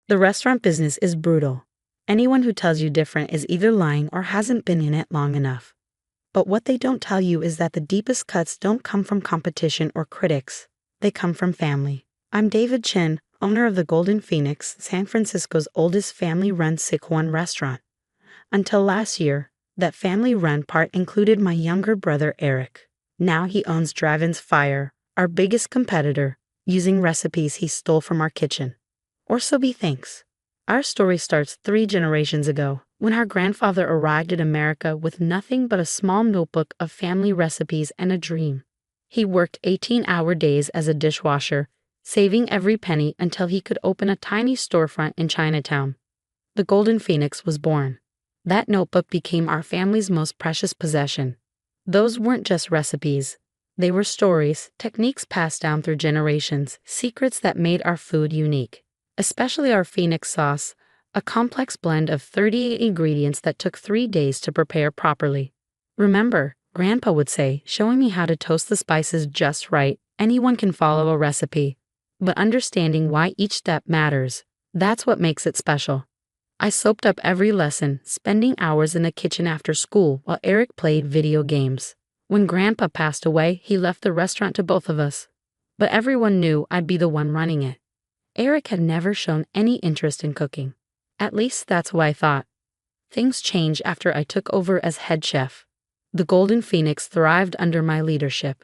The restaurant business is brutal. Anyone who tells you different is either lying or hasn't been in it long enough. But what they don't tell you is that the deepest cuts don't come from competition or critics. They come from family. I'm David Chin, owner of the Golden Phoenix, San Francisco's oldest family-run Sichuan restaurant. Until last year, that family-run part included my younger brother Eric. Now he owns Dragon's Fire, our biggest competitor, using recipes he stole from our kitchen. Or so he thinks. Our story starts 3 generations ago, when our grandfather arrived in America with nothing but a small notebook of family recipes and a dream. He worked 18-hour days as a dishwasher, saving every penny until he could open a tiny storefront in Chinatown. The Golden Phoenix was born. That notebook became our family's most precious possession. Those weren't just recipes. They were stories, techniques passed down through generations, secrets that made our food unique. Especially our Phoenix sauce, a complex blend of 38 ingredients that took 3 days to prepare properly. Remember, Grandpa would say, showing me how to toast the spices just right. Anyone can follow a recipe. But understanding why each step matters, that's what makes it special. I soaked up every lesson, spending hours in the kitchen after school while Eric played video games. When Grandpa passed away, he left the restaurant to both of us. But everyone knew I'd be the one running it. Eric had never shown any interest in cooking. At least that's what I thought. Things changed after I took over as head chef. The Golden Phoenix thrived under my leadership.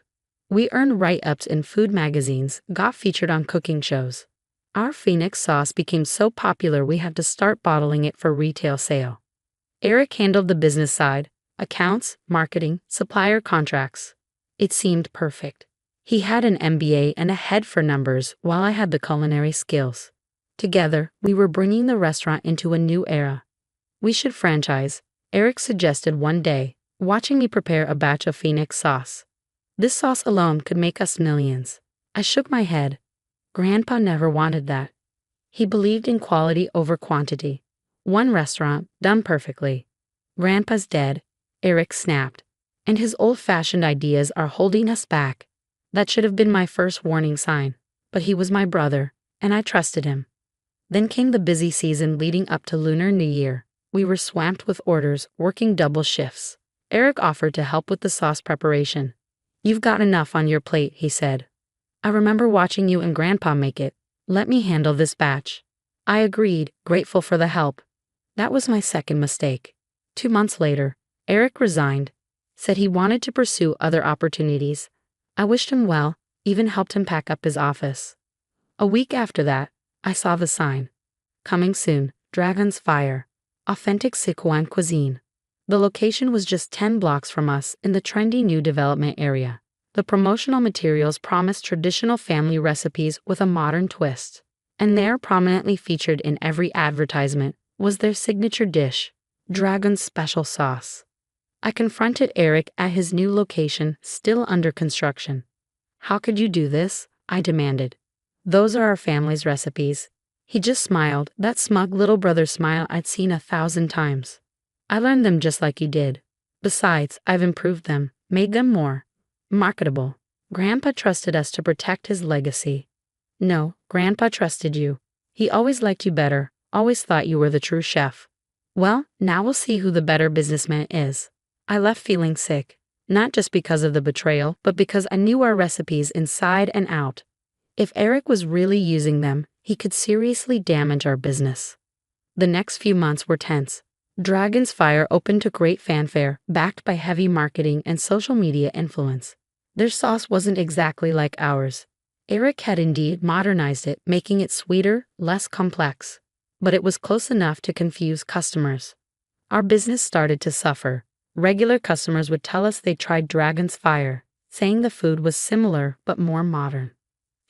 We earned write-ups in food magazines, got featured on cooking shows. Our Phoenix sauce became so popular we had to start bottling it for retail sale. Eric handled the business side, accounts, marketing, supplier contracts. It seemed perfect. He had an MBA and a head for numbers while I had the culinary skills. Together, we were bringing the restaurant into a new era. We should franchise, Eric suggested one day, watching me prepare a batch of Phoenix sauce. This sauce alone could make us millions. I shook my head. Grandpa never wanted that. He believed in quality over quantity. One restaurant, done perfectly. Grandpa's dead, Eric snapped. And his old-fashioned ideas are holding us back. That should have been my first warning sign. But he was my brother, and I trusted him. Then came the busy season leading up to Lunar New Year. We were swamped with orders, working double shifts. Eric offered to help with the sauce preparation. "You've got enough on your plate," he said. "I remember watching you and Grandpa make it. Let me handle this batch." I agreed, grateful for the help. That was my second mistake. 2 months later, Eric resigned, said he wanted to pursue other opportunities. I wished him well, even helped him pack up his office. A week after that, I saw the sign. Coming soon, Dragon's Fire, authentic Sichuan cuisine. The location was just 10 blocks from us in the trendy new development area. The promotional materials promised traditional family recipes with a modern twist. And there, prominently featured in every advertisement, was their signature dish, Dragon's Special Sauce. I confronted Eric at his new location, still under construction. "How could you do this?" I demanded. "Those are our family's recipes." He just smiled, that smug little brother smile I'd seen 1,000 times. "I learned them just like you did. Besides, I've improved them, made them more marketable." Grandpa trusted us to protect his legacy. No, Grandpa trusted you. He always liked you better, always thought you were the true chef. Well, now we'll see who the better businessman is. I left feeling sick, not just because of the betrayal, but because I knew our recipes inside and out. If Eric was really using them, he could seriously damage our business. The next few months were tense. Dragon's Fire opened to great fanfare, backed by heavy marketing and social media influence. Their sauce wasn't exactly like ours. Eric had indeed modernized it, making it sweeter, less complex. But it was close enough to confuse customers. Our business started to suffer. Regular customers would tell us they tried Dragon's Fire, saying the food was similar but more modern.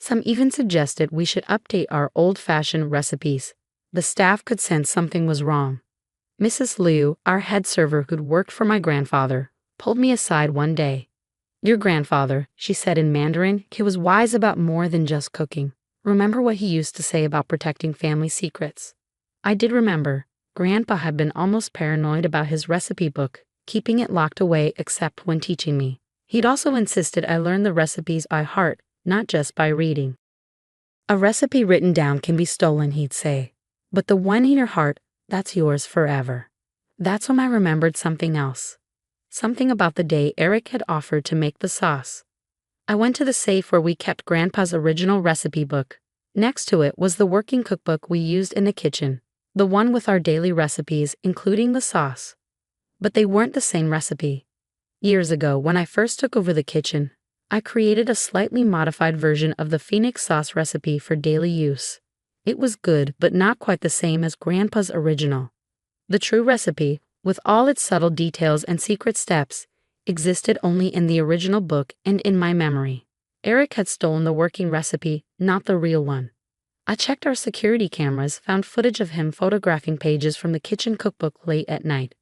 Some even suggested we should update our old-fashioned recipes. The staff could sense something was wrong. Mrs. Liu, our head server who'd worked for my grandfather, pulled me aside one day. "Your grandfather," she said in Mandarin, "he was wise about more than just cooking. Remember what he used to say about protecting family secrets?" I did remember. Grandpa had been almost paranoid about his recipe book, keeping it locked away except when teaching me. He'd also insisted I learn the recipes by heart, not just by reading. "A recipe written down can be stolen," he'd say. But the one in your heart, that's yours forever. That's when I remembered something else. Something about the day Eric had offered to make the sauce. I went to the safe where we kept Grandpa's original recipe book. Next to it was the working cookbook we used in the kitchen, the one with our daily recipes, including the sauce. But they weren't the same recipe. Years ago, when I first took over the kitchen, I created a slightly modified version of the Phoenix sauce recipe for daily use. It was good, but not quite the same as Grandpa's original. The true recipe, with all its subtle details and secret steps, existed only in the original book and in my memory. Eric had stolen the working recipe, not the real one. I checked our security cameras, found footage of him photographing pages from the kitchen cookbook late at night.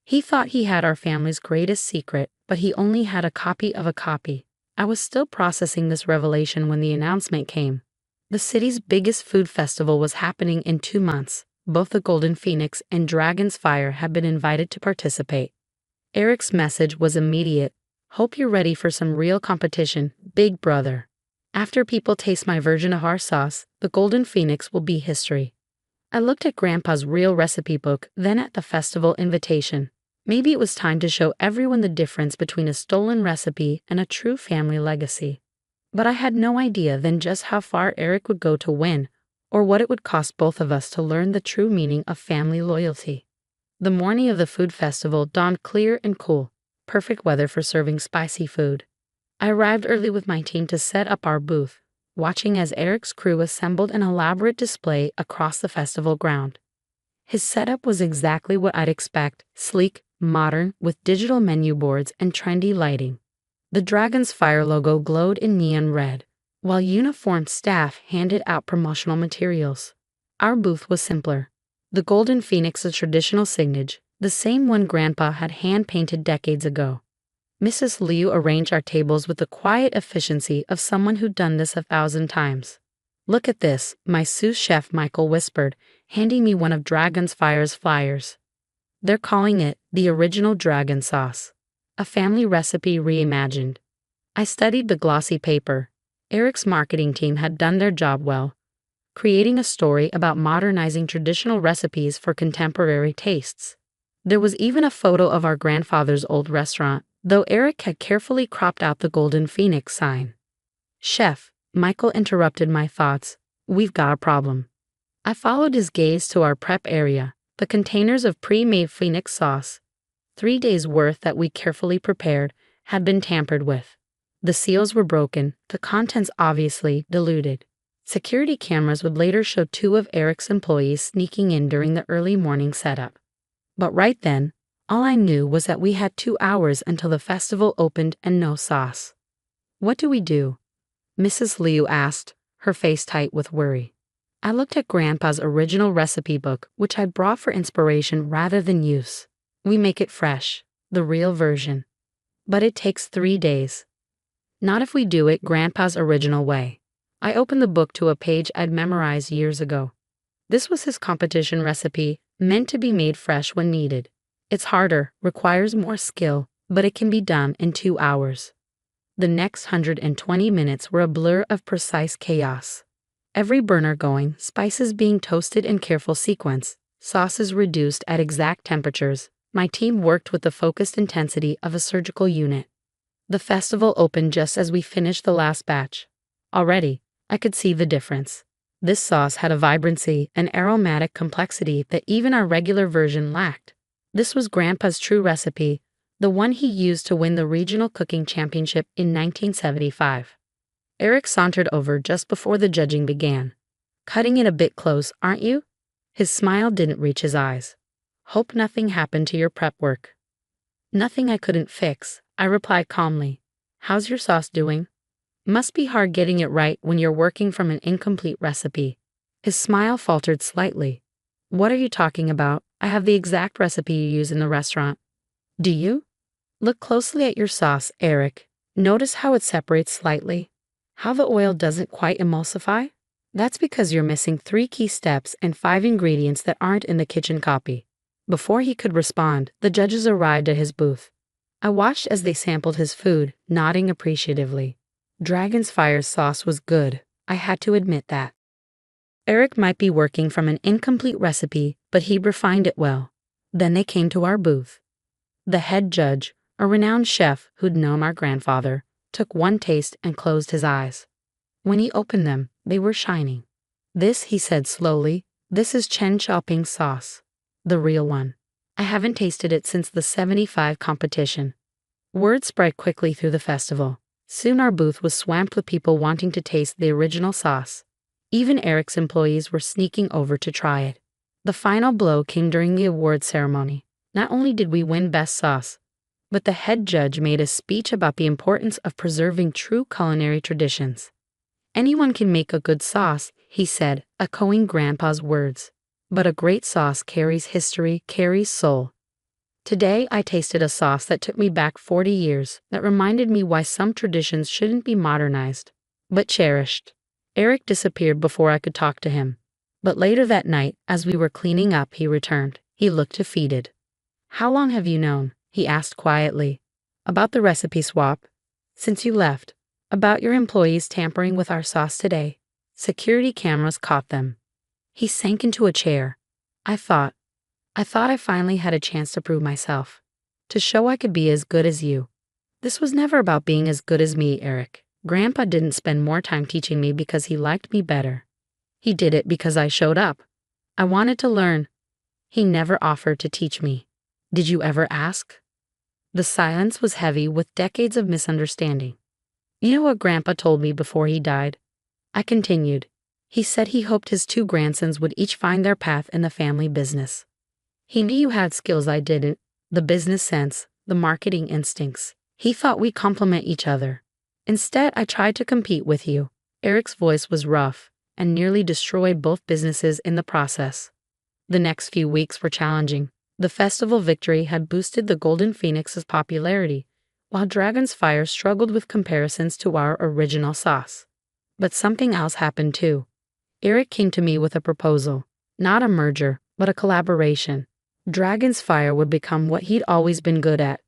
He thought he had our family's greatest secret, but he only had a copy of a copy. I was still processing this revelation when the announcement came. The city's biggest food festival was happening in 2 months. Both the Golden Phoenix and Dragon's Fire had been invited to participate. Eric's message was immediate. Hope you're ready for some real competition, big brother. After people taste my version of our sauce, the Golden Phoenix will be history. I looked at Grandpa's real recipe book, then at the festival invitation. Maybe it was time to show everyone the difference between a stolen recipe and a true family legacy. But I had no idea then just how far Eric would go to win, or what it would cost both of us to learn the true meaning of family loyalty. The morning of the food festival dawned clear and cool, perfect weather for serving spicy food. I arrived early with my team to set up our booth, watching as Eric's crew assembled an elaborate display across the festival ground. His setup was exactly what I'd expect, sleek, modern, with digital menu boards and trendy lighting. The Dragon's Fire logo glowed in neon red, while uniformed staff handed out promotional materials. Our booth was simpler. The Golden Phoenix, a traditional signage, the same one Grandpa had hand-painted decades ago. Mrs. Liu arranged our tables with the quiet efficiency of someone who'd done this 1,000 times. "Look at this," my sous chef Michael whispered, handing me one of Dragon's Fire's flyers. "They're calling it the original dragon sauce, a family recipe reimagined." I studied the glossy paper. Eric's marketing team had done their job well, creating a story about modernizing traditional recipes for contemporary tastes. There was even a photo of our grandfather's old restaurant, though Eric had carefully cropped out the Golden Phoenix sign. "Chef," Michael interrupted my thoughts, "we've got a problem." I followed his gaze to our prep area, the containers of pre-made Phoenix sauce, 3 days' worth that we carefully prepared, had been tampered with. The seals were broken, the contents obviously diluted. Security cameras would later show 2 of Eric's employees sneaking in during the early morning setup. But right then, all I knew was that we had 2 hours until the festival opened and no sauce. "What do we do?" Mrs. Liu asked, her face tight with worry. I looked at Grandpa's original recipe book, which I'd brought for inspiration rather than use. "We make it fresh, the real version. But it takes 3 days. Not if we do it Grandpa's original way." I opened the book to a page I'd memorized years ago. This was his competition recipe, meant to be made fresh when needed. It's harder, requires more skill, but it can be done in 2 hours. The next 120 minutes were a blur of precise chaos. Every burner going, spices being toasted in careful sequence, sauces reduced at exact temperatures. My team worked with the focused intensity of a surgical unit. The festival opened just as we finished the last batch. Already, I could see the difference. This sauce had a vibrancy and aromatic complexity that even our regular version lacked. This was Grandpa's true recipe, the one he used to win the regional cooking championship in 1975. Eric sauntered over just before the judging began. "Cutting it a bit close, aren't you?" His smile didn't reach his eyes. "Hope nothing happened to your prep work." "Nothing I couldn't fix," I replied calmly. "How's your sauce doing?" "Must be hard getting it right when you're working from an incomplete recipe." His smile faltered slightly. "What are you talking about? I have the exact recipe you use in the restaurant." "Do you?" "Look closely at your sauce, Eric. Notice how it separates slightly? How the oil doesn't quite emulsify? That's because you're missing 3 key steps and 5 ingredients that aren't in the kitchen copy." Before he could respond, the judges arrived at his booth. I watched as they sampled his food, nodding appreciatively. Dragon's Fire's sauce was good, I had to admit that. Eric might be working from an incomplete recipe, but he refined it well. Then they came to our booth. The head judge, a renowned chef who'd known our grandfather, took one taste and closed his eyes. When he opened them, they were shining. "This," he said slowly, "this is Chen Xiaoping's sauce. The real one. I haven't tasted it since the 75 competition." Word spread quickly through the festival. Soon our booth was swamped with people wanting to taste the original sauce. Even Eric's employees were sneaking over to try it. The final blow came during the award ceremony. Not only did we win Best Sauce, but the head judge made a speech about the importance of preserving true culinary traditions. "Anyone can make a good sauce," he said, echoing Grandpa's words. "But a great sauce carries history, carries soul." Today I tasted a sauce that took me back 40 years, that reminded me why some traditions shouldn't be modernized, but cherished. Eric disappeared before I could talk to him. But later that night, as we were cleaning up, he returned. He looked defeated. "How long have you known?" he asked quietly. "About the recipe swap." "Since you left." "About your employees tampering with our sauce today." "Security cameras caught them." He sank into a chair. I thought I finally had a chance to prove myself. To show I could be as good as you. This was never about being as good as me, Eric. Grandpa didn't spend more time teaching me because he liked me better. He did it because I showed up. I wanted to learn. He never offered to teach me. Did you ever ask? The silence was heavy with decades of misunderstanding. "You know what Grandpa told me before he died?" I continued. "He said he hoped his 2 grandsons would each find their path in the family business. He knew you had skills I didn't, the business sense, the marketing instincts. He thought we complement each other. Instead, I tried to compete with you." Eric's voice was rough and nearly destroyed both businesses in the process. The next few weeks were challenging. The festival victory had boosted the Golden Phoenix's popularity, while Dragon's Fire struggled with comparisons to our original sauce. But something else happened too. Eric came to me with a proposal, not a merger, but a collaboration. Dragon's Fire would become what he'd always been good at,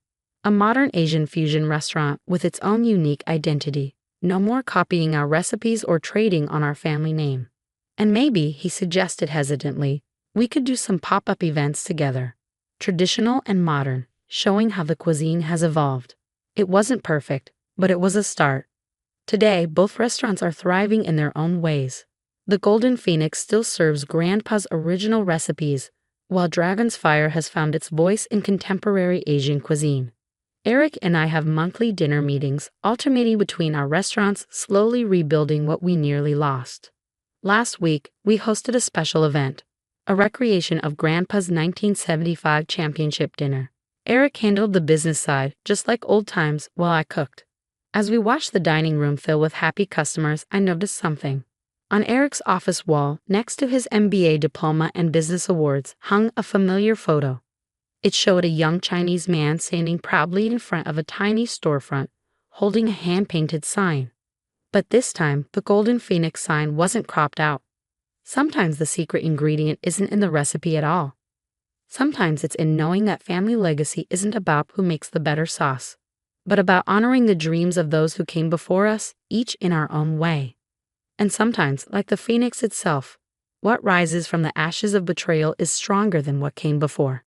a modern Asian fusion restaurant with its own unique identity. No more copying our recipes or trading on our family name. And maybe, he suggested hesitantly, we could do some pop-up events together. Traditional and modern, showing how the cuisine has evolved. It wasn't perfect, but it was a start. Today, both restaurants are thriving in their own ways. The Golden Phoenix still serves Grandpa's original recipes, while Dragon's Fire has found its voice in contemporary Asian cuisine. Eric and I have monthly dinner meetings, alternating between our restaurants, slowly rebuilding what we nearly lost. Last week, we hosted a special event, a recreation of Grandpa's 1975 championship dinner. Eric handled the business side, just like old times, while I cooked. As we watched the dining room fill with happy customers, I noticed something. On Eric's office wall, next to his MBA diploma and business awards, hung a familiar photo. It showed a young Chinese man standing proudly in front of a tiny storefront, holding a hand-painted sign. But this time, the Golden Phoenix sign wasn't cropped out. Sometimes the secret ingredient isn't in the recipe at all. Sometimes it's in knowing that family legacy isn't about who makes the better sauce, but about honoring the dreams of those who came before us, each in our own way. And sometimes, like the phoenix itself, what rises from the ashes of betrayal is stronger than what came before.